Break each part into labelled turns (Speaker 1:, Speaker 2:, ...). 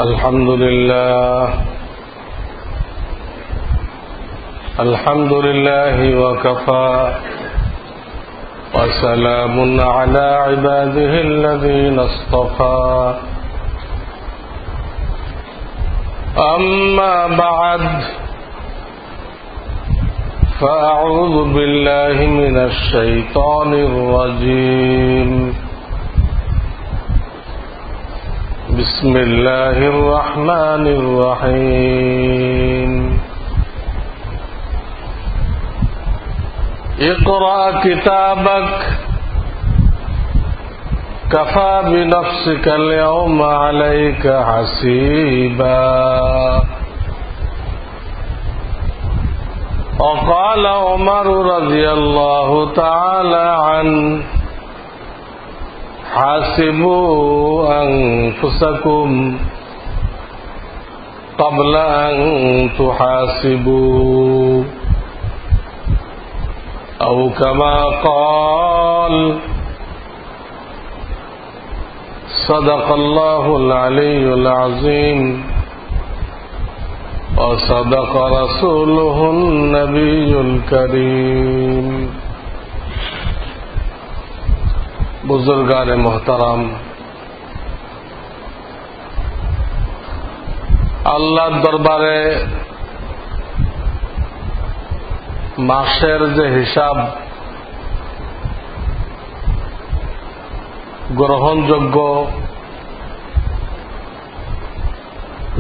Speaker 1: الحمد لله وكفى وسلام على عباده الذين اصطفى أما بعد فأعوذ بالله من الشيطان الرجيم بسم الله الرحمن الرحيم اقرأ كتابك كفى بنفسك اليوم عليك حسيبا وقال عمر رضي الله تعالى عنه حاسبوا أنفسكم قبل أن تحاسبوا أو كما قال صدق الله العلي العظيم وصدق رسوله النبي الكريم बुजुर्गान मोहतरम আল্লাহর দরবারে মাসের যে হিসাব গ্রহণযোগ্য,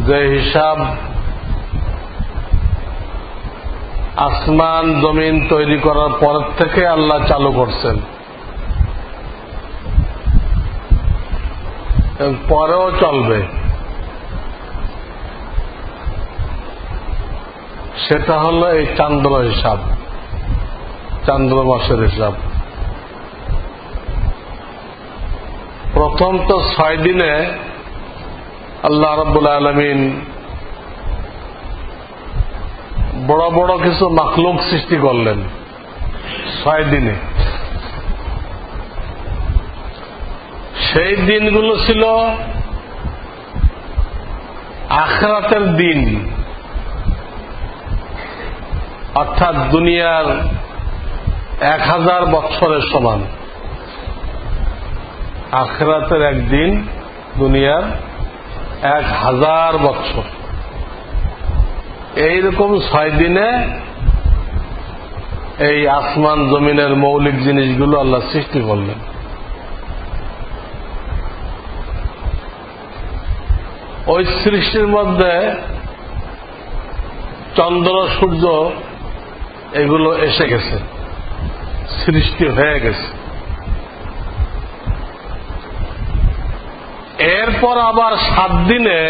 Speaker 1: যে হিসাব আসমান জমিন তৈরি করার পর থেকে আল্লাহ চালু করছেন, পরেও চলবে, সেটা হলো এই চান্দ্র হিসাব, চান্দ্র মাসের হিসাব। প্রথম তো 6 দিনে আল্লাহ রাব্বুল আলামিন বড় বড় কিছু মাখলুক সৃষ্টি করলেন 6 দিনে। সেই দিনগুলো ছিল আখিরাতের দিন, অর্থাৎ দুনিয়ার 1000 বছরের সমান। আখিরাতের একদিন দুনিয়ার 1000 বছর। এইরকম 6 দিনে এই আসমান জমিনের মৌলিক জিনিসগুলো আল্লাহ সৃষ্টি করলেন। ওই সৃষ্টির মধ্যে চন্দ্র সূর্য এগুলো এসে গেছে, সৃষ্টি হয়ে গেছে। এরপর আবার 7 দিনে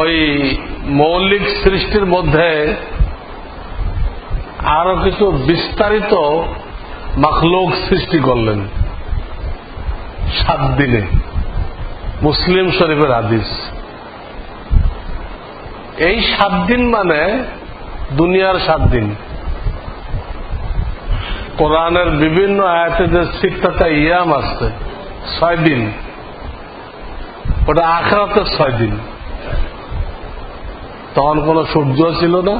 Speaker 1: ওই মৌলিক সৃষ্টির মধ্যে আরো কিছু বিস্তারিত মাখলুক সৃষ্টি করলেন 7 দিনে। মুসলিম শরীফের হাদিস। এই 7 দিন মানে দুনিয়ার 7 দিন। কোরআনের বিভিন্ন আয়াতে যে 6টা ইয়াম আছে 6 দিন, ওটা আখিরাতের 6 দিন। তখন কোন সূর্য ছিল না,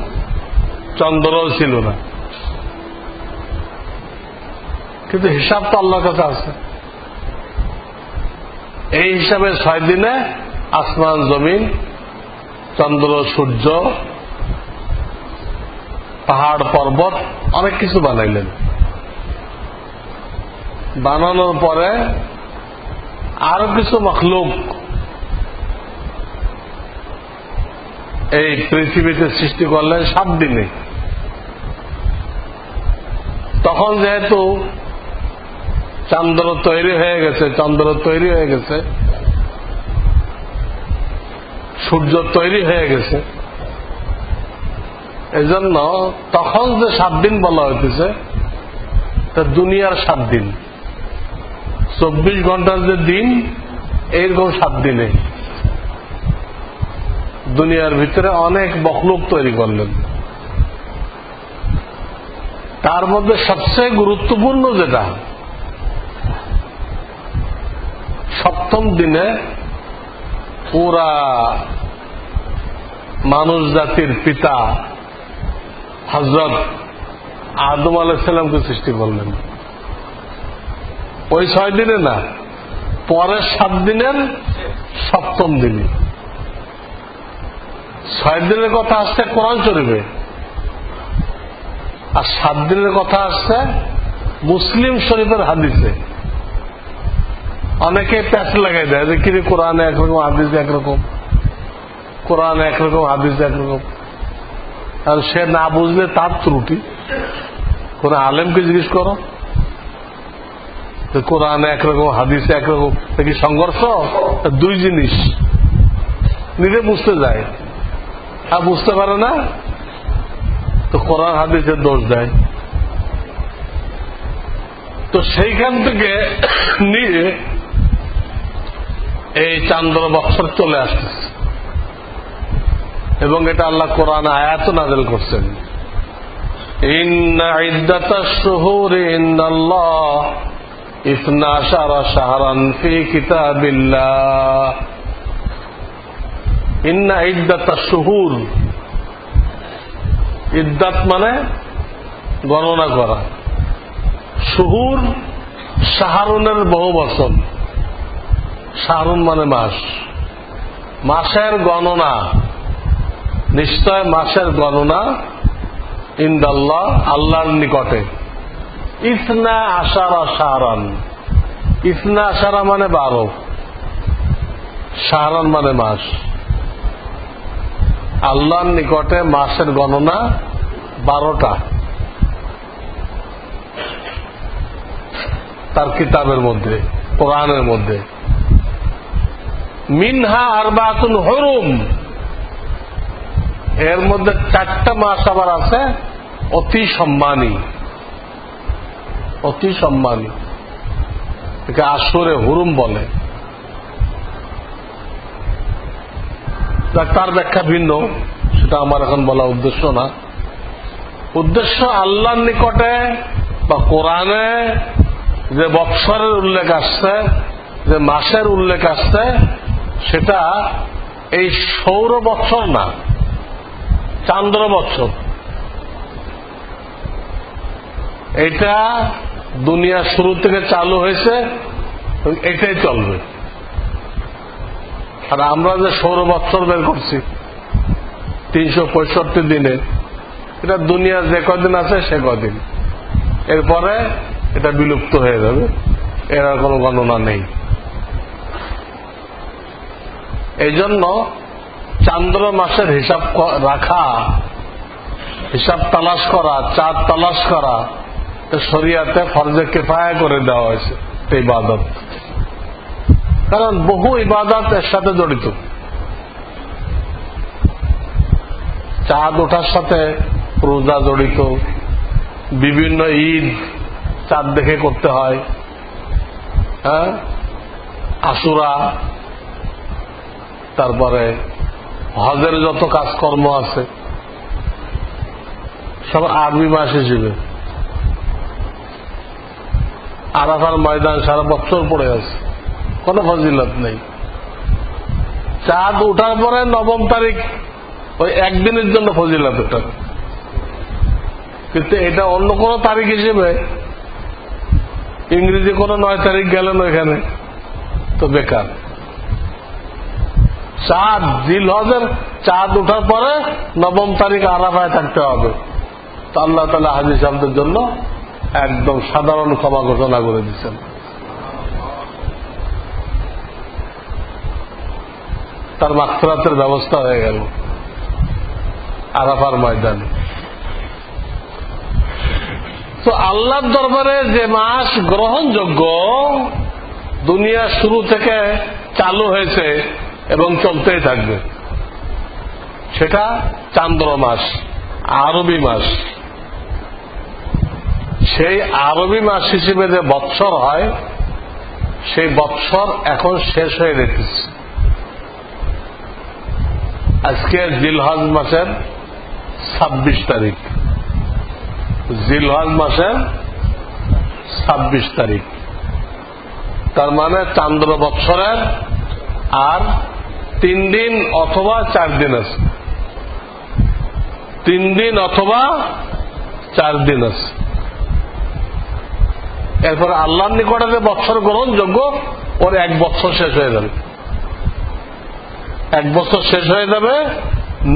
Speaker 1: চন্দ্রও ছিল না, কিন্তু হিসাব তো আল্লাহর কাছে আছে। এই হিসাবে 6 দিনে আসমান জমিন, চন্দ্র সূর্য, পাহাড় পর্বত অনেক কিছু বানাইলেন। বানানোর পরে আরো কিছু মাখলুক এই পৃথিবীতে সৃষ্টি করলেন 7 দিনে। তখন যেহেতু চন্দ্র তৈরি হয়ে গেছে, সূর্য তৈরি হয়ে গেছে, এজন্য তখন যে 7 দিন বলা হইতেছে তা দুনিয়ার 7 দিন। 24 ঘন্টার যে দিন, এইরকম 7 দিনে দুনিয়ার ভিতরে অনেক মখলুক তৈরি করলেন। তার মধ্যে সবচেয়ে গুরুত্বপূর্ণ যেটা সপ্তম দিনে পুরা মানুষ জাতির পিতা হযরত আদম আলাইহিস সালামকে সৃষ্টি করলেন। ওই 6 দিনে না, পরের 7 দিনের সপ্তম দিনে। 6 দিনের কথা আসছে কোরআন শরীফে, আর 7 দিনের কথা আসছে মুসলিম শরীফের হাদিসে। অনেকে প্যাচ লাগাই দেয় যে কি কোরআনে একরকম হাদিসে একরকম, কোরআনে একরকম হাদিসে একরকম। আর সে না বুঝলে তার ত্রুটি। কোন আলেমকে জিজ্ঞেস করো কোরআনে একরকম হাদিসে একরকম, কি সংঘর্ষ? দুই জিনিস। নিজে বুঝতে যায় আর বুঝতে পারে না তো কোরআন হাদিসের দোষ দেয়। তো সেইখান থেকে নিয়ে এই চান্দ্র বৎসর চলে আসতেছে, এবং এটা আল্লাহ কোরআনে আয়াত নাযিল করছেন। ইন্না ইদ্দাতাশ শুহুরি ইনদাল্লাহ 12 শাহরান ফি কিতাবিল্লাহ। ইন্না ইদ্দাতাশ শুহুর, ইদ্দাত মানে গণনা করা, শুহুর শাহরুনের বহু বচন। শাহরুন মানে মাস, মাসের গণনা, নিশ্চয় মাসের গণনা ইনদাল্লাহ আল্লাহর নিকটে 12 শাহরান। 12 মানে 12, শাহরান মানে মাস। আল্লাহর নিকটে মাসের গণনা 12টা তার কিতাবের মধ্যে, কোরআনের মধ্যে। মিনহা আরবাতুন হুরুম, এর মধ্যে 4টা মাস আবার আছে অতি সম্মানী, অতি সম্মানী, একে আশুরে হুরুম বলে। তার ব্যাখ্যা ভিন্ন, সেটা আমার এখন বলা উদ্দেশ্য না। উদ্দেশ্য আল্লাহর নিকটে বা কোরআনে যে বৎসরের উল্লেখ আসছে, যে মাসের উল্লেখ আসছে, সেটা এই সৌর বৎসর না, চান্দ্র বৎসর। এটা দুনিয়া শুরু থেকে চালু হয়েছে, এটাই চলবে। আর আমরা যে সৌর বৎসর বের করছি 365 দিনে, এটা দুনিয়া যে কদিন আছে সে কদিন, এরপরে এটা বিলুপ্ত হয়ে যাবে, এর আর কোনো গণনা নেই। এই জন্য চান্দ্র মাসের হিসাব রাখা, হিসাব তালাশ করা, চাঁদ তালাশ করা শরিয়াতে ফরজে কিফায়া করে দেওয়া হয়েছে ইবাদত। কারণ বহু ইবাদত এর সাথে জড়িত। চাঁদ ওঠার সাথে রোজা জড়িত, বিভিন্ন ঈদ চাঁদ দেখে করতে হয়, হ্যাঁ, আশুরা, তারপরে হজের যত কাজকর্ম আছে সব আরবি মাস হিসেবে। আরাফার ময়দান সারা বছর পড়ে আছে, কোনো ফজিলত নেই। চাঁদ উঠার পরে 9 তারিখ ওই একদিনের জন্য ফজিলত ওঠা, কিন্তু এটা অন্য কোন তারিখ হিসেবে ইংরেজি কোন 9 তারিখ গেলেন ওইখানে তো বেকার। চাঁদ জিলহজের চাঁদ উঠার পরে 9 তারিখ আরাফায় থাকতে হবে। তো আল্লাহ তাআলা হাজী সাহেবদের জন্য একদম সাধারণ ক্ষমা ঘোষণা করে দিচ্ছেন। তার মাগফিরাতের ব্যবস্থা হয়ে গেল আরাফার ময়দানে। তো আল্লাহর দরবারে যে মাস গ্রহণযোগ্য, দুনিয়া শুরু থেকে চালু হয়েছে এবং চলতেই থাকবে, সেটা চান্দ্র মাস, আরবি মাস। সেই আরবি মাস হিসেবে যে বৎসর হয়, সেই বৎসর এখন শেষ হয়ে যেতেছে। আজকে জিলহজ মাসের 26 তারিখ, জিলহজ মাসের 26 তারিখ। তার মানে চান্দ্র বৎসরের আর 3 দিন অথবা 4 দিন আছে, 3 দিন অথবা 4 দিন আছে। এরপর আল্লাহর নিকটে যে বৎসর গ্রহণযোগ্য ওর 1 বৎসর শেষ হয়ে যাবে, 1 বছর শেষ হয়ে যাবে,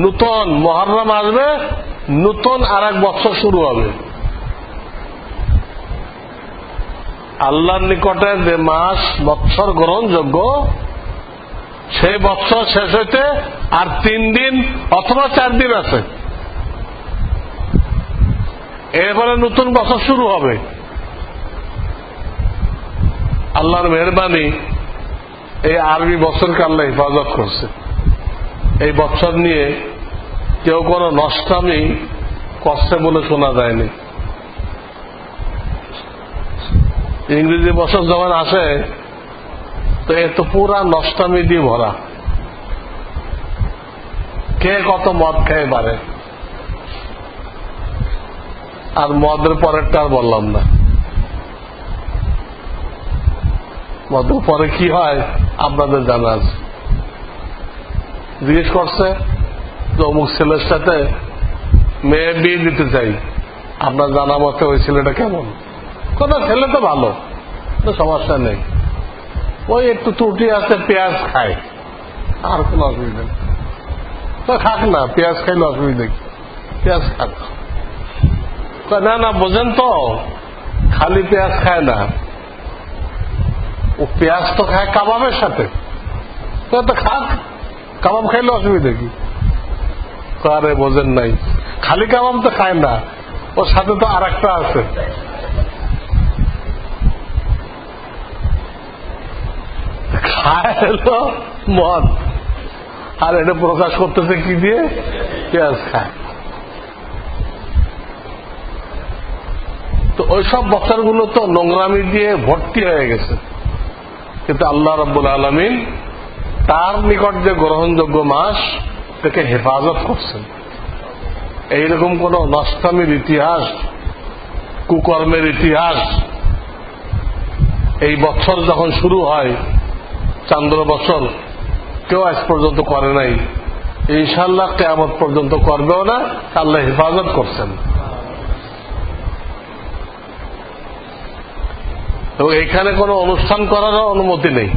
Speaker 1: নূতন মুহররম আসবে, নূতন আর 1 বৎসর শুরু হবে। আল্লাহর নিকটে যে মাস বৎসর গ্রহণযোগ্য সেই বৎসর শেষ হইতে আর 3 দিন অথবা 4 দিন আছে, এরপরে নতুন বছর শুরু হবে। আল্লাহর মেহেরবানি এই আরবি বছরকে আল্লাহ হেফাজত করছে। এই বছর নিয়ে কেউ কোনো নষ্টামি করছে বলে শোনা যায়নি। ইংরেজি বছর যখন আসে তো এ তো পুরা নষ্টামি দিয়ে ভরা, কে কত মদ খেয়ে পারে। আর মদের পরেরটা আর বললাম না, মদের পরে কি হয় আপনাদের জানা আছে। জিজ্ঞেস করছে যে অমুক ছেলের সাথে মেয়ে বিয়ে দিতে চাই, আপনার জানা মতে ওই ছেলেটা কেমন? কথা ছেলে তো ভালো, সমস্যা নেই, ওই একটু ত্রুটি আছে, পেঁয়াজ খায়, আর কোন অসুবিধা নেই, তো খাক না, পেঁয়াজ খাইলে অসুবিধা কি, পেঁয়াজ খাক না। না বোঝেন তো, খালি পেঁয়াজ খায় না, ও পেঁয়াজ তো খায় কাবাবের সাথে, তো খাক, কাবাব খাইলে অসুবিধা কি? আরে বোঝেন নাই, খালি কাবাব তো খায় না, ওর সাথে তো আর একটা আছে, খায় হলো মদ, আর এটা প্রকাশ করতেছে কি দিয়ে? পেঁয়াজ খায়। তো ওইসব বছরগুলো তো নোংরামি দিয়ে ভর্তি হয়ে গেছে, কিন্তু আল্লাহ রাব্বুল আলামিন তার নিকট যে গ্রহণযোগ্য মাস তাকে হেফাজত করছেন। এইরকম কোন নষ্টামির ইতিহাস, কুকর্মের ইতিহাস এই বছর যখন শুরু হয়, চান্দ্র বছর, কেউ আজ পর্যন্ত করে নাই, ইনশাআল্লাহ কিয়ামত পর্যন্ত করবেও না। আল্লাহ হেফাজত করছেন। তো এখানে কোনো অনুষ্ঠান করারও অনুমতি নেই।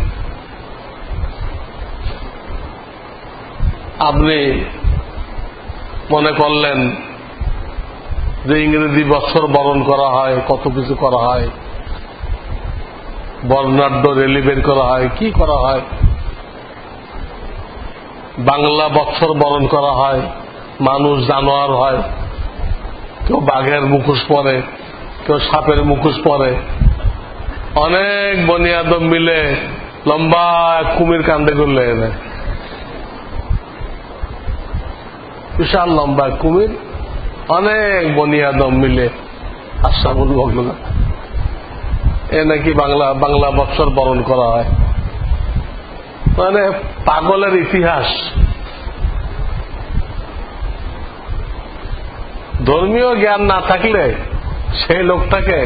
Speaker 1: আপনি মনে করলেন যে ইংরেজি বৎসর বরণ করা হয়, কত কিছু করা হয়, বর্ণাঢ্য রেলি বের করা হয়, কি করা হয়, বাংলা বৎসর বরণ করা হয়, মানুষ জানোয়ার হয়, কেউ বাঘের মুখোশ পরে, কেউ সাপের মুখোশ পরে, অনেক বনিয়াদম মিলে লম্বা কুমির কান্দে করলে এনে, বিশাল লম্বা কুমির, অনেক বনিয়াদম মিলে আশরাফুল বগলা, এ নাকি বাংলা বৎসর বরণ করা হয়। মানে পাগলের ইতিহাস। ধর্মীয় জ্ঞান না থাকলে সেই লোকটাকে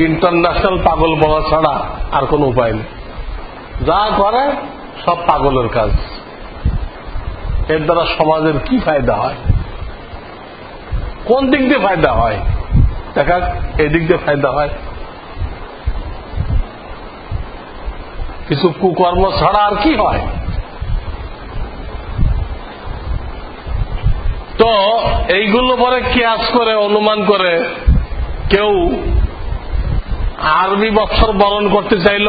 Speaker 1: ইন্টারন্যাশনাল পাগল বলা ছাড়া আর কোন উপায় নেই। যা করে সব পাগলের কাজ। এর দ্বারা সমাজের কি ফায়দা হয়, কোন দিক দিয়ে ফায়দা হয়? দেখা, এই দিক দিয়ে ফায়দা হয়, কিছু কুকর্ম ছাড়া আর কি হয়? তো এইগুলো পরে কিয়াস করে, অনুমান করে কেউ আরবি বৎসর বরণ করতে চাইল,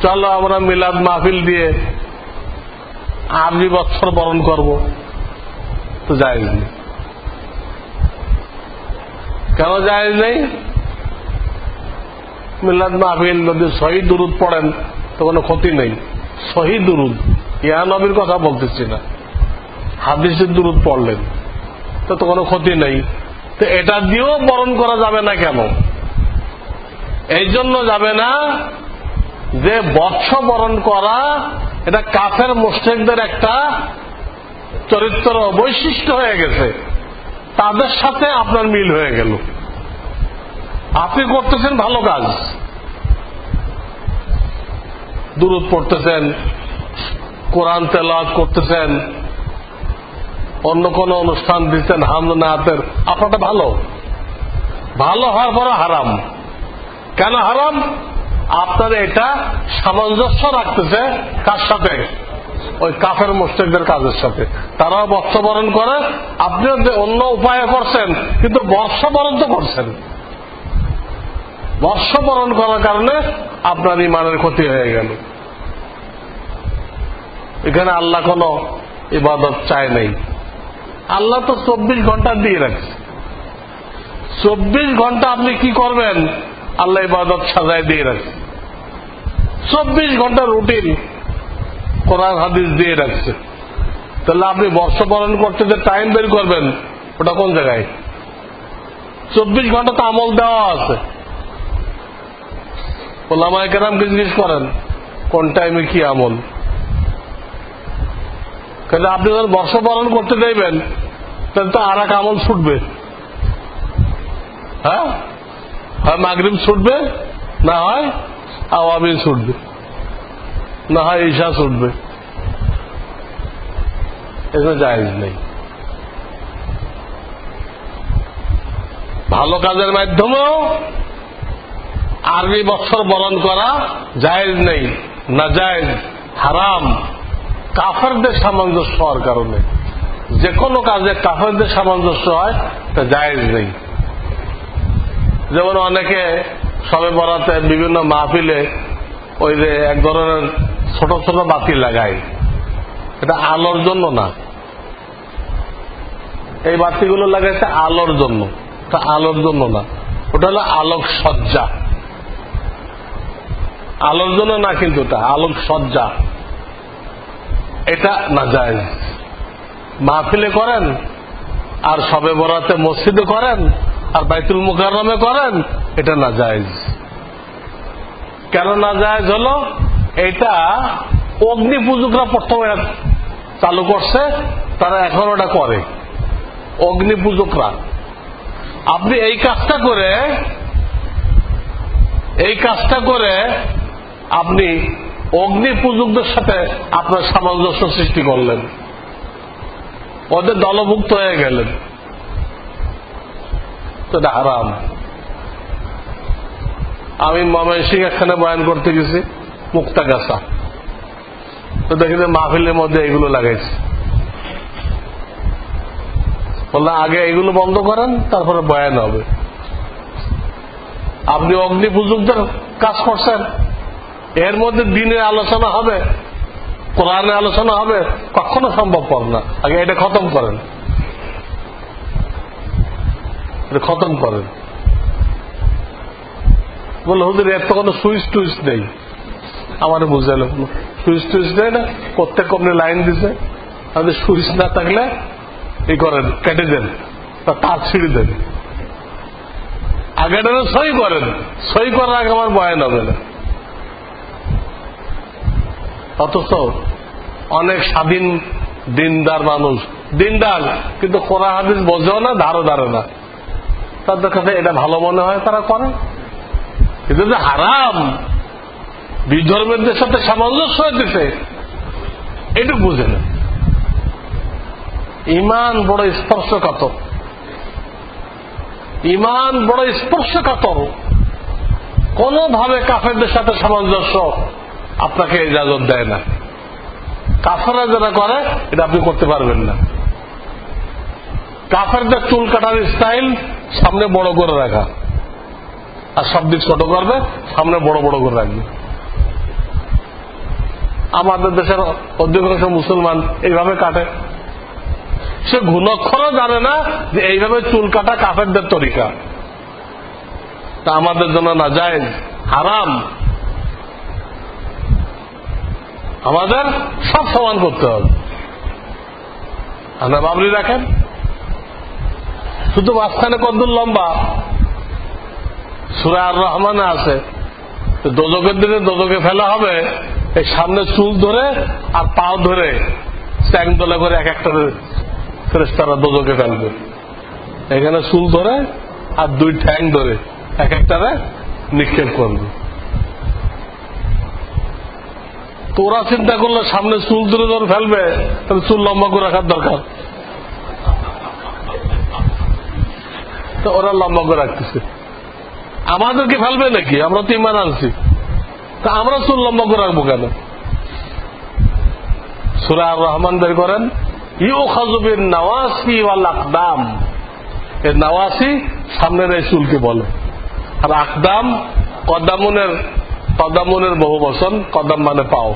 Speaker 1: চলো আমরা মিলাদ মাহফিল দিয়ে আরবি বৎসর বরণ করব, তো জায়েজ নেই। কেন জায়েজ নেই? মিলাদ মাহফিল যদি সহি দুরুদ পড়েন তো কোনো ক্ষতি নেই। সহি দুরুদ, ইয়া নবীর কথা বলতেছি না, হাদিসের দুরুদ পড়লেন তো কোনো ক্ষতি নেই। তো এটা দিয়েও বরণ করা যাবে না কেন? এই জন্য যাবে না যে বৎস বরণ করা এটা কাফের মুশরিকদের একটা চরিত্র বৈশিষ্ট্য হয়ে গেছে, তাদের সাথে আপনার মিল হয়ে গেল। আপনি করতেছেন ভালো কাজ, দুরূদ পড়তেছেন, কোরআন তেলাওয়াত করতেছেন, অন্য কোন অনুষ্ঠান দিচ্ছেন হামদনাতের, আপনারটা ভালো ভালো হওয়ার পরে হারাম। কেন হারাম? আপনার এটা সামঞ্জস্য রাখতেছে কার সাথে? ওই কাফের মুশরিকদের কাজের সাথে। তারাও বর্ষবরণ করে, আপনিও অন্য উপায়ে করছেন, কিন্তু বর্ষবরণ তো করছেন। বর্ষবরণ করার কারণে আপনার ইমানের ক্ষতি হয়ে গেল। এখানে আল্লাহ কোন ইবাদত চায় নাই। আল্লাহ তো 24 ঘন্টা দিয়ে রাখছে। 24 ঘন্টা আপনি কি করবেন? আল্লাহ ইবাদত সাজায় দিয়ে রাখছে। 24 ঘন্টা রুটিন কোরআন হাদিস দিয়ে রাখছে। তাহলে আপনি বর্ষবরণ করতে যে টাইম বের করবেন, ওটা কোন জায়গায়? 24 ঘন্টা তো আমল দেওয়া আছে। ওলামায়ে কেরামকে জিজ্ঞেস করেন কোন টাইমে কি আমল। কিন্তু আপনি যখন বর্ষবরণ করতে চাইবেন, তাহলে তো আর এক আমল ছুটবে। হ্যাঁ, হয় মাগরিব ছুটবে, না হয় আওয়ামী ছুটবে, না হয় ঈশা ছুটবে। এগুলো জায়েজ নেই। ভালো কাজের মাধ্যমেও আরবি বৎসর বরণ করা জায়েজ নেই, নাজায়েজ, হারাম। কাফেরদের সামঞ্জস্য হওয়ার কারণে যে কোনো কাজে কাফেরদের সামঞ্জস্য হয়, তা জায়েজ নেই। যেমন অনেকে সবে বরাতে বিভিন্ন মাহফিলে ওই যে এক ধরনের ছোট ছোট বাতি লাগায়, এটা আলোর জন্য না। এই বাতিগুলো লাগাইছে আলোর জন্য, এটা আলোর জন্য না, ওটা হলো আলোক সজ্জা। আলোর জন্য না, কিন্তু এটা আলোক সজ্জা। এটা নাজায়েজ। মাহফিলে করেন, আর সবে বরাতে মসজিদে করেন, আর বাইতুল মুকাররমে করেন, এটা নাজায়েজ। কেন নাজায়েজ হলো? এটা অগ্নি পূজকরা প্রথমে চালু করছে, তারা এখন ওটা করে। অগ্নি পূজকরা, আপনি এই কাজটা করে আপনি অগ্নি পূজকদের সাথে আপনার সামঞ্জস্য সৃষ্টি করলেন, ওদের দলভুক্ত হয়ে গেলেন, তো এটা হারাম। আমি ময়মনসিংহ একখানে বয়ান করতে গেছি, মুক্তাগাছা, তো দেখি যে মাহফিলের মধ্যে এগুলো লাগাইছে। বললাম আগে এগুলো বন্ধ করেন, তারপরে বয়ান হবে। আপনি অগ্নি পূজকদের কাজ করছেন, এর মধ্যে দিনের আলোচনা হবে, কোরআনের আলোচনা হবে, কখনো সম্ভবপর না। আগে এটা খতম করেন, খতম করেন। বললো হুজুর এর তো কোনো সুইচ টুইচ নেই। আমার বুঝালো সুইচ টুইচ নেই না, প্রত্যেক কমনে লাইন দিছে, আমাদের সুইচ না থাকলে এই করেন, কেটে দেন, তার ছিঁড়ে দেন, আগে সই করেন, সই করার আগে আমার বয়ান হবে না। অথচ অনেক স্বাধীন দিনদার মানুষ, দিনদার কিন্তু কোরআন হাদিস বোঝেও না, ধারও ধারে না, তাদের কাছে এটা ভালো মনে হয়, তারা করে। কিন্তু যে হারাম, বিধর্মের সাথে সামঞ্জস্য হয়েছে, এটুকু বুঝে না। ইমান বড় স্পর্শকাতর, ইমান বড় স্পর্শকাতর। কোনভাবে কাফেরদের সাথে সামঞ্জস্য আপনাকে ইজাজত দেয় না। কাফেররা যারা করে, এটা আপনি করতে পারবেন না। কাফেরদের চুল কাটার স্টাইল সামনে বড় করে রাখা, আর সব দিক ছোট করবে, সামনে বড় বড় করে রাখবে। আমাদের দেশের অধিকাংশ মুসলমান এইভাবে কাটে। সে ঘুণাক্ষরও জানে না যে এইভাবে চুল কাটা কাফেরদের তরিকা। তা আমাদের জন্য নাজায়েজ, হারাম। আমাদের সব সমান করতে হবে। আমরা বাবরি রাখেন, শুধু মাঝখানে কদ্দুর লম্বা, সূরা আর রহমানে আছে, দোজকের দিনে দোজকে ফেলা হবে, এই সামনে চুল ধরে আর পাও ধরে চ্যাং দোলা করে এক একটা ফেরেশতারা দোজকে ফেলবে। এখানে চুল ধরে আর দুই ঠ্যাং ধরে এক একটারে নিক্ষেপ করবে। তোরা চিন্তা করলে সামনে চুল তুলে ধরে ফেলবে, তাহলে চুল লম্বা করে রাখার দরকার। তো ওরা লম্বা করে রাখতেছে, আমাদেরকে ফেলবে নাকি? আমরা তো ইমান আনছি, তা আমরা চুল লম্বা করে রাখবো কেন? সূরা আর রহমান বের করেন, ইউখাযু বিন নাওয়াসি ওয়াল আকদাম। এই নাওয়াসি সামনের এই চুলকে বলে, আর আকদাম কদামুনের বহু বচন। কদম মানে পাও,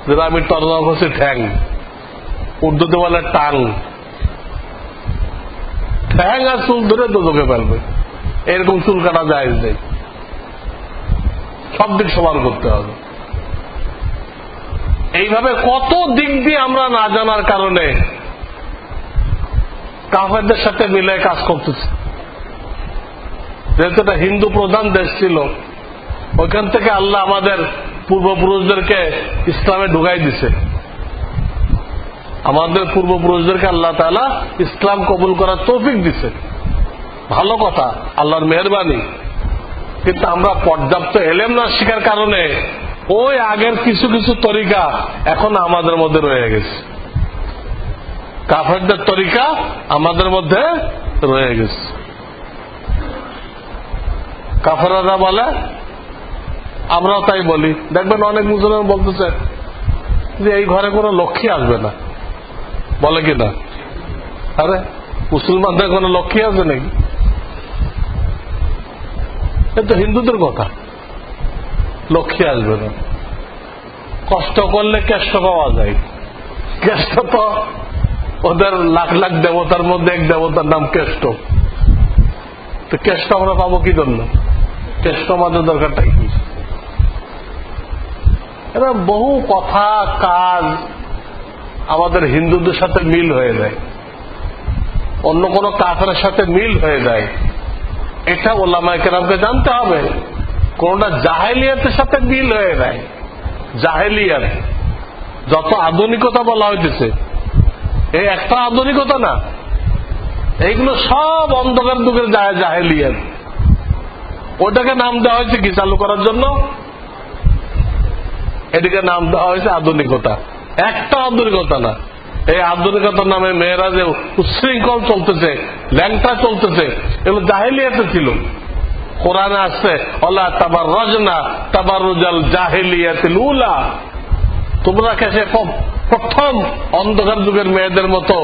Speaker 1: যেটা আমি তর্জমা করছি ঠ্যাং, উর্দুতে বলে টাং। ঠ্যাং আর চুল ধরে দোজখে ফেলবে, এরকম চুল কাটা যায় নেই। সব দিক সমান করতে হবে। এইভাবে কত দিক দিয়ে আমরা না জানার কারণে কাফেরদের সাথে মিলে কাজ করতেছি। যেহেতু এটা হিন্দু প্রধান দেশ ছিল, ওইখান থেকে আল্লাহ আমাদের পূর্বপুরুষদেরকে ইসলামে ঢুকাই দিছে। আমাদের পূর্বপুরুষদেরকে আল্লাহ তাআলা ইসলাম কবুল করার তৌফিক দিছে, ভালো কথা, আল্লাহর মেহেরবানি। কিন্তু আমরা পর্যাপ্ত এলেম না শিখার কারণে ওই আগের কিছু কিছু তরিকা এখন আমাদের মধ্যে রয়ে গেছে। কাফেরদের তরিকা আমাদের মধ্যে রয়ে গেছে। কাফেররা বলে, আমরাও তাই বলি। দেখবেন অনেক মুসলমান বলতেছে যে এই ঘরে কোনো লক্ষ্মী আসবে না, বলে কিনা? আরে মুসলমানদের কোনো লক্ষ্মী আসবে নাকি? এটা তো হিন্দুদের কথা, লক্ষ্মী আসবে না। কষ্ট করলে কেষ্ট পাওয়া যায়। কেষ্ট তো ওদের লাখ লাখ দেবতার মধ্যে এক দেবতার নাম কেষ্ট। তো কেষ্ট আমরা পাবো কি জন্য? কেষ্ট আমাদের দরকারটা কি? এরা বহু কথা কাজ আমাদের হিন্দুদের সাথে মিল হয়ে যায়, অন্য কোন কাফেরের সাথে মিল হয়ে যায়। এটা ওলামায়ে কেরামকে জানতে হবে। কোনটা জাহেলিয়াতের সাথে মিল হয়ে যায়। জাহেলিয়াত যত আধুনিকতা বলা হইতেছে, এই একটা আধুনিকতা না, এইগুলো সব অন্ধকার যুগের জাহেলিয়াত। ওটাকে নাম দেওয়া হয়েছে কি চালু করার জন্য? এদিকে নাম দেওয়া হয়েছে আধুনিকতা। একটা আধুনিকতা না, এই আধুনিকতার নামে মেয়েরা যে উচ্ছৃঙ্খল চলতেছে, ল্যাংটা চলতেছে, এগুলো জাহেলিয়াতে ছিল। কোরআনে আসছে ওয়ালা তাবাররাজনা তাবাররুজাল জাহেলিয়াতিল উলা, তোমরা কেসে প্রথম অন্ধকার যুগের মেয়েদের মতো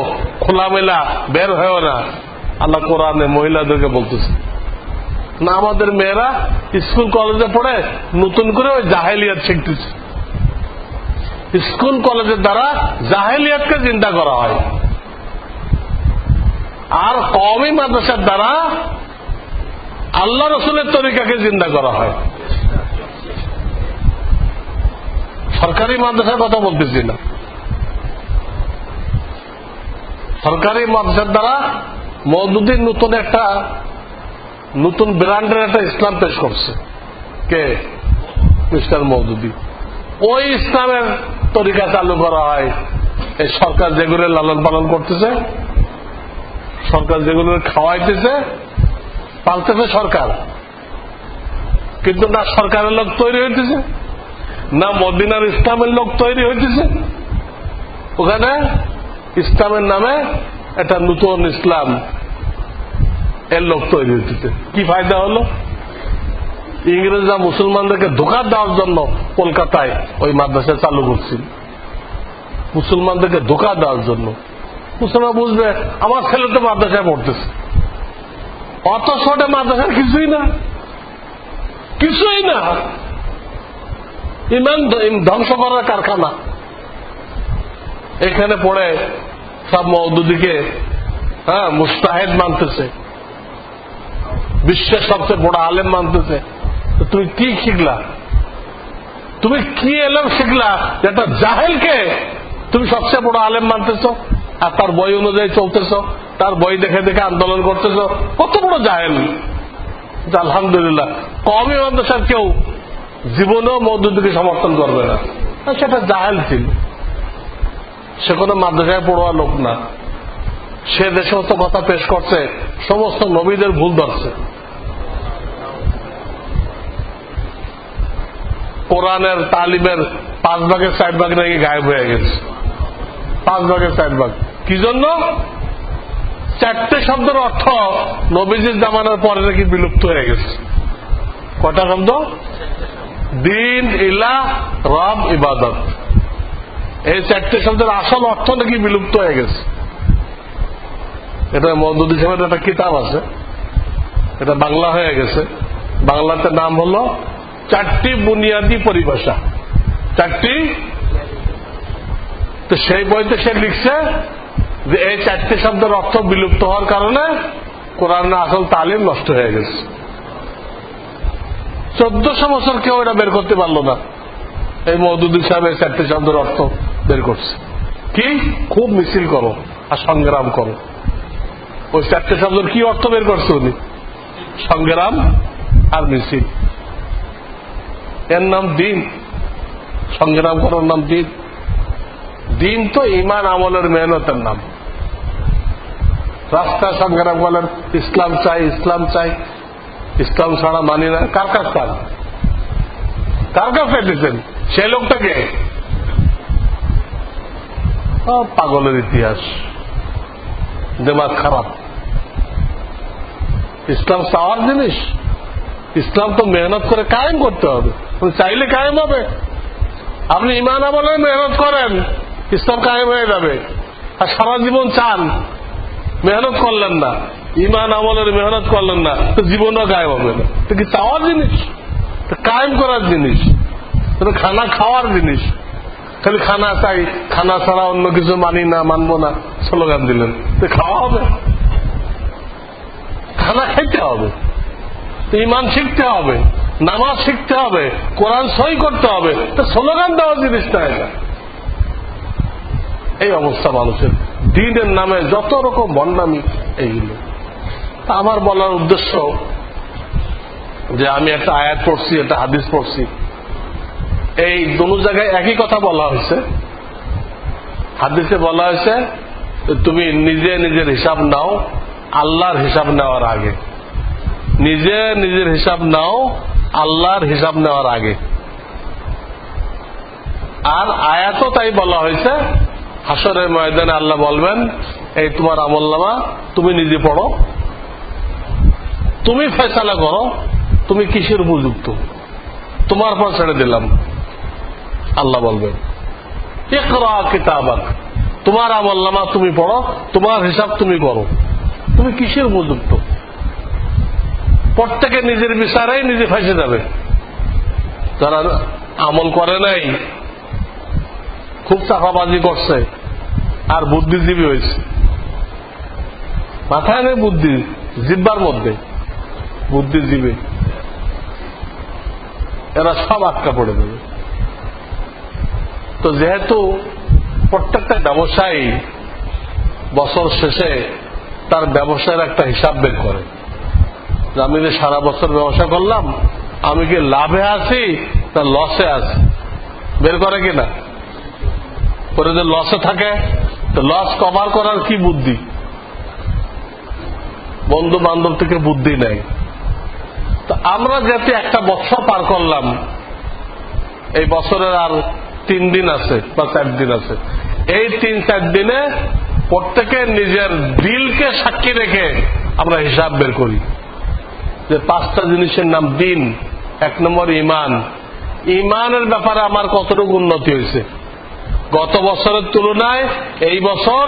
Speaker 1: খোলামেলা বের হয়েও না। আল্লাহ কোরআনে মহিলাদেরকে বলতেছে না। আমাদের মেয়েরা স্কুল কলেজে পড়ে নতুন করে ওই জাহেলিয়াত শিখতেছে। স্কুল কলেজের দ্বারা জাহেলিয়াতকে চিন্তা করা হয়, আর কওমি মাদ্রাসার দ্বারা আল্লাহ রসুলের তরিকাকে চিন্তা করা হয়। সরকারি মাদ্রাসার কথা বলতেছি না। সরকারি মাদ্রাসার দ্বারা মওদুদী নতুন ব্র্যান্ডের একটা ইসলাম পেশ করছে। কে? মিস্টার মওদুদী। ওই ইসলামের তরিকা চালু করা হয়। এই সরকার যেগুলো লালন পালন করতেছে, সরকার যেগুলো খাওয়াইতেছে, পালতেছে সরকার, কিন্তু না সরকারের লোক তৈরি হইতেছে, না মদিনার ইসলামের লোক তৈরি হইতেছে। ওখানে ইসলামের নামে একটা নতুন ইসলাম এর লোক তৈরি হইতেছে। কি ফায়দা হলো? ইংরেজরা মুসলমানদেরকে ধোঁকা দেওয়ার জন্য কলকাতায় ওই মাদ্রাসা চালু করছিল, মুসলমানদেরকে ধোঁকা দেওয়ার জন্য। মুসলমান বুঝবে আমার ছেলে তো মাদ্রাসায় পড়তেছে, অত ছোট মাদ্রাসার কিছুই না, কিছুই না, ইমান ধ্বংস করার কারখানা। এখানে পড়ে সব মওদুদীকে মুস্তাহিদ মানতেছে, বিশ্বের সবচেয়ে বড় আলেম মানতেছে। তুমি কি শিখলা? তুমি কি এলেম শিখলা যেটা জাহেলকে তুমি সবচেয়ে বড় আলেম মানতেছ, আর তার বই অনুযায়ী চলতেছ, তার বই দেখে দেখে আন্দোলন করতেছ? কত বড় জাহেল! আলহামদুলিল্লাহ, কওমি মাদ্রাসার কেউ জীবনেও মওদুদীকে সমর্থন করবে না, সেটা জাহেল ছিল। সে কোনো মাদ্রাসায় পড়ুয়া লোক না। সে যে সমস্ত কথা পেশ করছে সমস্ত নবীদের ভুল ধরছে। কোরআনের তালিমের 5 ভাগের 4 ভাগ নাকি গায়েব হয়ে গেছে। 5 ভাগের 4 ভাগ কি জন্য? 4টে শব্দের অর্থ নবীজির জামানার পরে নাকি বিলুপ্ত হয়ে গেছে। কটা শব্দ? দিন, ইলাহ, রব, ইবাদত। এই 4টে শব্দের আসল অর্থ নাকি বিলুপ্ত হয়ে গেছে। এটা মওদুদী সাহেবের একটা কিতাব আছে, এটা বাংলা হয়ে গেছে। বাংলাতে নাম হলো 4টি বুনিয়াদী পরিভাষা। 4টি। তো সেই বইতে সে লিখছে যে এই 4টে শব্দের অর্থ বিলুপ্ত হওয়ার কারণে কোরআনের আসল তালিম নষ্ট হয়ে গেছে। 1400 বছর কেউ এটা বের করতে পারলো না। এই মওদুদী সাহেব এই 4টে শব্দের অর্থ বের করছে। কি? খুব মিছিল করো আর সংগ্রাম করো। ওই 4টে শব্দের কি অর্থ বের করছে উনি? সংগ্রাম আর মিছিল। এর নাম দিন। সংগ্রাম করার নাম দিন। দিন তো ইমান আমলের মেহনতের নাম। রাস্তায় সংগ্রাম করেন, ইসলাম চাই, ইসলাম চাই, ইসলাম ছাড়া মানি না। কার কাছ চান? কার কাছে দিচ্ছেন? সেই লোকটাকে পাগলের ইতিহাস, দিমাগ খারাপ। ইসলাম চাওয়ার জিনিস। ইসলাম তো মেহনত করে কায়েম করতে হবে। চাইলে কায়েম হবে। আপনি ইমান আমলে মেহনত করেন, ইসলাম কায়েম হয়ে যাবে। আর সারা জীবন চান, মেহনত করলেন না, ইমান আমলের মেহনত করলেন না, তো জীবনও কায়েম হবে না। তো কি চাওয়ার জিনিস? কায়েম করার জিনিস। খানা খাওয়ার জিনিস। খালি খানা চাই, খানা ছাড়া অন্য কিছু মানি না, মানবো না স্লোগান দিলেন, তো খাওয়া হবে? খানা খাইতে হবে, ইমান শিখতে হবে, নামাজ শিখতে হবে, কোরআন সই করতে হবে, তো স্লোগান দেওয়ার জিনিসটা এটা। এই অবস্থা মানুষের। দিনের নামে যত রকম ভণ্ডামি এইগুলো। আমার বলার উদ্দেশ্য যে আমি একটা আয়াত পড়ছি, একটা হাদিস পড়ছি, এই দুটো জায়গায় একই কথা বলা হয়েছে। হাদিসে বলা হয়েছে তুমি নিজে নিজের হিসাব নাও আল্লাহর হিসাব নেওয়ার আগে। নিজে নিজের হিসাব নাও আল্লাহর হিসাব নেওয়ার আগে। আর আয়াতও তাই বলা হয়েছে, হাসরের ময়দানে আল্লাহ বলবেন এই তোমার আমলনামা, তুমি নিজে পড়ো, তুমি ফয়সালা করো, তুমি কিসের উপযুক্ত, তোমার পর ছেড়ে দিলাম। আল্লাহ বলবেন ইকরা কিতাবাক, তোমার আমলনামা তুমি পড়ো, তোমার হিসাব তুমি করো, তুমি কিসের উপযুক্ত। প্রত্যেকে নিজের বিচারেই নিজে ফাঁসে যাবে। যারা আমল করে নাই, খুব চাপাবাজি করছে আর বুদ্ধিজীবী হয়েছে, মাথায় নেই বুদ্ধি, জিব্বার মধ্যে বুদ্ধিজীবী, এরা সব আটকা পড়ে দেবে। তো যেহেতু প্রত্যেকটা ব্যবসায়ী বছর শেষে তার ব্যবসায়ের একটা হিসাব বের করে, আমি যে সারা বছর ব্যবসা করলাম, আমি কি লাভে আছি না লসে আছি, বের করে কিনা। পরে যে লসে থাকে, তো লস কভার করার কি বুদ্ধি, বন্ধু বান্ধব থেকে বুদ্ধি নেই। তো আমরা যেহেতু একটা বছর পার করলাম, এই বছরের আর 3 দিন আছে বা 4 দিন আছে, এই 3-4 দিনে প্রত্যেকে নিজের দিলকে সাক্ষী রেখে আমরা হিসাব বের করি যে 5টা জিনিসের নাম দিন। 1 নম্বর ইমান। ইমানের ব্যাপারে আমার কতটুকু উন্নতি হয়েছে, গত বছরের তুলনায় এই বছর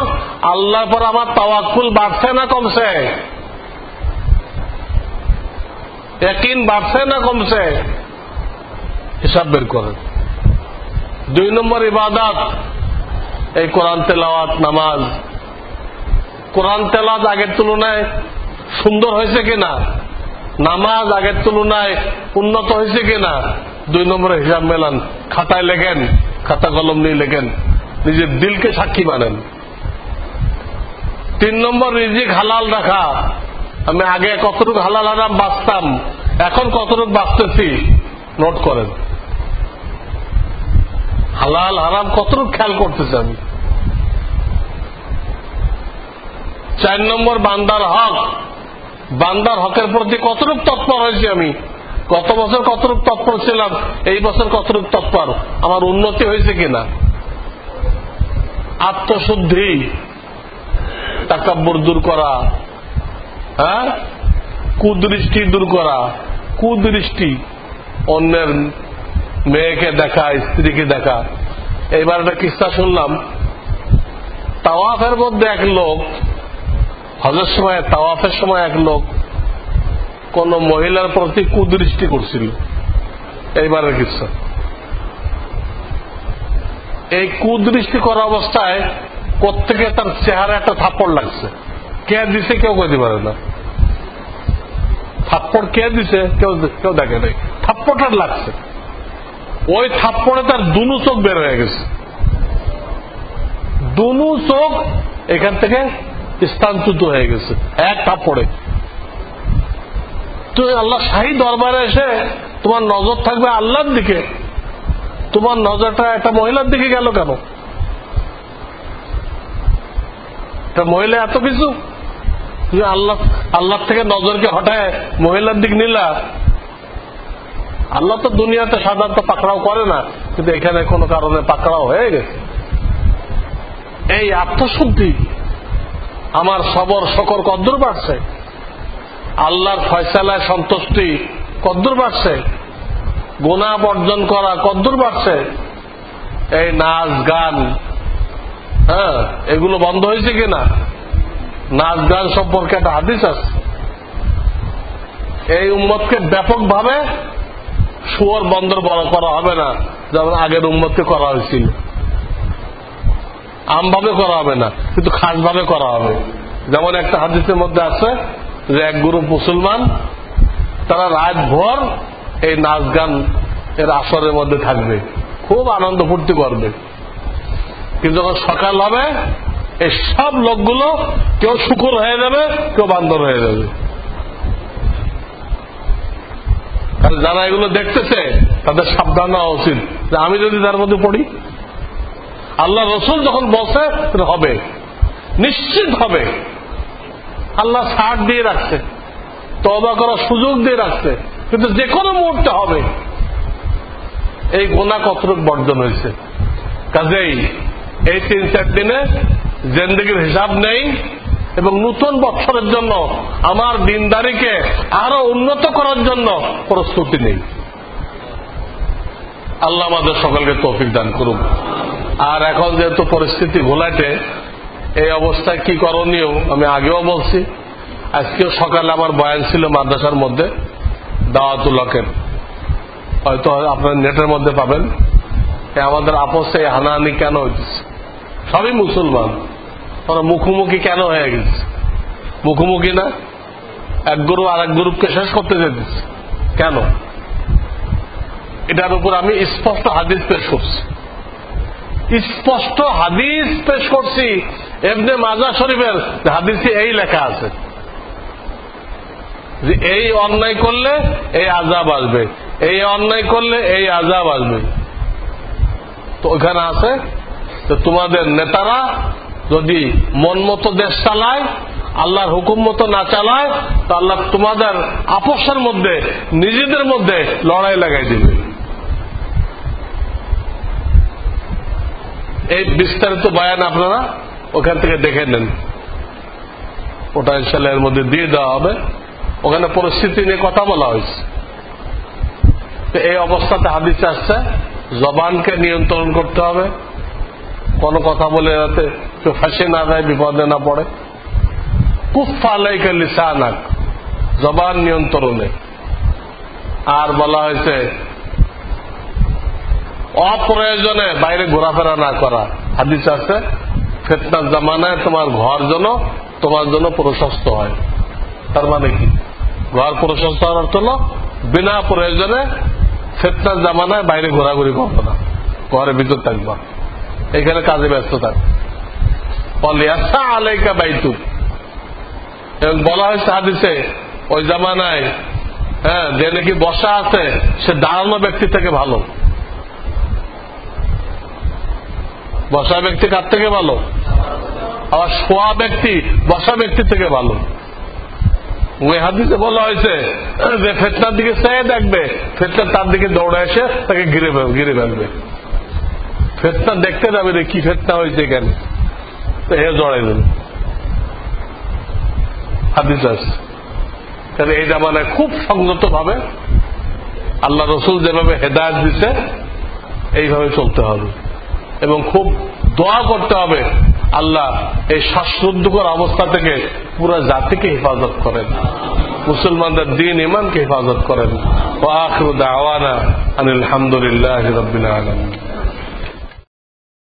Speaker 1: আল্লাহর পর আমার তাওয়াক্কুল বাড়ছে না কমছে, ইয়াকিন বাড়ছে না কমছে, হিসাব বের করেন। 2 নম্বর ইবাদত, এই কোরআন তেলাওয়াত, নামাজ। কোরআন তেলাওয়াত আগের তুলনায় সুন্দর হয়েছে কিনা, নামাজ আগের তুলনায় উন্নত হয়েছে কিনা, 2 নম্বরে হিসাব মেলান, খাতায় লেখেন, খাতা কলম নিয়ে লেখেন, নিজের দিলকে সাক্ষী মানেন। 3 নম্বর রিজিক হালাল রাখা, আমি আগে কতটুকু হালাল হারাম বাঁচতাম, এখন কতটুকু বাঁচতেছি নোট করেন। হালাল হারাম কতটুকু খেয়াল করতেছি আমি। 4 নম্বর বান্দার হক, বান্দার হকের প্রতি কতটুকু তৎপর হয়েছি আমি, গত বছর কতটুক তৎপর ছিলাম, এই বছর কতটুক তৎপর, আমার উন্নতি হয়েছে কিনা। আত্মশুদ্ধি, তাকাব্বুর দূর করা, হ্যাঁ, কুদৃষ্টি দূর করা। কুদৃষ্টি অন্যের মেয়েকে দেখা, স্ত্রীকে দেখা। এইবার একটা কিস্সা শুনলাম, তাওয়াফের মধ্যে এক লোক, হজের সময় তাওয়াফের সময় এক লোক কোন মহিলার প্রতি কুদৃষ্টি করছিল। এইবারের কিস্সা, এই কুদৃষ্টি করা অবস্থায় প্রত্যেকে তার চেহারা একটা থাপ্পড় লাগছে। কে দিছে কেউ কইতে পারে না। থাপ্পড় কে দিছে কেউ দেখে নাই, থাপ্পড়টা লাগছে। ওই থাপ্পড়ে তার দুনু চোখ বের হয়ে গেছে, দুনু চোখ এখান থেকে স্থানচ্যুত হয়ে গেছে এক থাপ্পড়ে। তো আল্লাহ শাহী দরবারে এসে তোমার নজর থাকবে আল্লাহর দিকে, তোমার নজরটা একটা মহিলার দিকে গেল কেন? একটা মহিলা এত কিছু, তুমি আল্লাহ থেকে নজরকে হটায় মহিলার দিক নিলা। আল্লাহ তো দুনিয়াতে সাধারণত পাকড়াও করে না, কিন্তু এখানে কোনো কারণে পাকড়াও হয়ে গেছে। এই আত্মশুদ্ধি, আমার সবর শকর কদ্দুর বাড়ছে, আল্লাহর ফয়সালায় সন্তুষ্টি কদ্দুর বাড়ছে, গুনাহ বর্জন করা কদ্দুর বাড়ছে। এই নাচ গান, হ্যাঁ, এগুলো বন্ধ হয়েছে কিনা? নাচ গান সম্পর্কে একটা হাদিস আছে, এই উম্মতকে ব্যাপকভাবে শুয়োর বন্দর বড় করা হবে না, যেমন আগের উম্মতকে করা হয়েছিল। আমভাবে করা হবে না, কিন্তু খাসভাবে করা হবে। যেমন একটা হাদিসের মধ্যে আছে যে এক গ্রুপ মুসলমান তারা রাত ভর এই নাচ গান এর আসরের মধ্যে থাকবে, খুব আনন্দ ফুর্তি করবে, কিন্তু যখন সকাল হবে এই সব লোকগুলো কেউ শুকর হয়ে যাবে, কেউ বান্দর হয়ে যাবে। যারা এগুলো দেখতেছে তাদের সাবধান হওয়া উচিত যে আমি যদি তার মধ্যে পড়ি। আল্লাহ রসুল যখন বলছে হবে, নিশ্চিত হবে। আল্লাহ ছাড় দিয়ে রাখছে, তওবা করার সুযোগ দিয়ে রাখছে, কিন্তু যে কোনো মুহূর্তে হবে। এই গুনাহ কতটুকু বর্জন হয়েছে। কাজেই এই 3-4 দিনে জিন্দেগির হিসাব নেই, এবং নতুন বছরের জন্য আমার দিনদারিকে আরো উন্নত করার জন্য প্রস্তুতি নেই। আল্লাহ আমাদের সকলকে তৌফিক দান করুক। আর এখন যেহেতু পরিস্থিতি ঘোলাটে, এই অবস্থায় কি করণীয় আমি আগেও বলছি। আজকেও সকালে আমার বয়ান ছিল মাদ্রাসার মধ্যে, দাওয়াতুল হকের, হয়তো আপনার নেটের মধ্যে পাবেন। আমাদের আপসে হানাহানি কেন হইতেছে? সবই মুসলমান, ওরা মুখোমুখি কেন হয়ে গেছে? মুখোমুখি না, এক গ্রুপ আর এক গ্রুপকে শেষ করতে যেতেছে কেন? এটার উপর আমি স্পষ্ট হাদিস পেশ করছি, স্পষ্ট হাদিস পেশ করছি। ইবনে মাজাহ শরীফের হাদিসে এই লেখা আছে যে এই অন্যায় করলে এই আযাব আসবে, এই অন্যায় করলে এই আযাব আসবে। তো ওখানে আছে যে তোমাদের নেতারা যদি মন মতো দেশ চালায়, আল্লাহর হুকুম মতো না চালায়, তো আল্লাহ তোমাদের আপসের মধ্যে, নিজেদের মধ্যে লড়াই লাগাই দিবে। এই বিস্তারিত বয়ান আপনারা ওখান থেকে দেখে নেন, ওটা ইনশাআল্লাহ এর মধ্যে দিয়ে দেওয়া হবে। ওখানে পরিস্থিতি নিয়ে কথা বলা হয়েছে। এই অবস্থাতে হাদিসে আসছে জবানকে নিয়ন্ত্রণ করতে হবে, কোন কথা বলে যাতে কেউ ফাঁসে না যায়, বিপদে না পড়ে। কুফফা আলাইকা লিসানাক, জবান নিয়ন্ত্রণে। আর বলা হয়েছে অপ্রয়োজনে বাইরে ঘোরাফেরা না করা। হাদিস আছে ফিতনার জামানায় তোমার ঘর যেন তোমার জন্য প্রশস্ত হয়। তার মানে কি? ঘর প্রশস্ত হওয়ার অর্থ হল বিনা প্রয়োজনে ফিতনার জামানায় বাইরে ঘোরাঘুরি করবো না, ঘরের ভিতর থাকবা, এখানে কাজে ব্যস্ত থাকবে। আলাইকা বাইতুক, এবং বলা হয়েছে হাদিসে ওই জামানায়, হ্যাঁ, যে নাকি বসা আছে সে দাঁড়ানো ব্যক্তি থেকে ভালো। বসা ব্যক্তি কার থেকে ভালো? আবার শোয়া ব্যক্তি বসা ব্যক্তি থেকে ভালো। ওই হাদিসে বলা হয়েছে যে ফিতনার দিকে চেয়ে দেখবে, ফিতনা তার দিকে দৌড়ে এসে তাকে ঘিরে ফেলবে। ফিতনা দেখতে যাবে রে কি ফিতনা হয়েছে কেন, তো এ জড়াই দেবে। হাদিস আছে। তাহলে এইটা মানে খুব সংযত ভাবে আল্লাহ রসুল যেভাবে হেদায়েত দিছে এইভাবে চলতে হবে এবং খুব দোয়া করতে হবে আল্লাহ এই শ্বাসরুদ্ধকর অবস্থা থেকে পুরো জাতিকে হেফাজত করেন, মুসলমানদের দ্বীন ঈমানকে হেফাজত করেন। ওয়া আখিরু দাওয়ানা আনিল হামদুলিল্লাহি রাব্বিল আলামিন।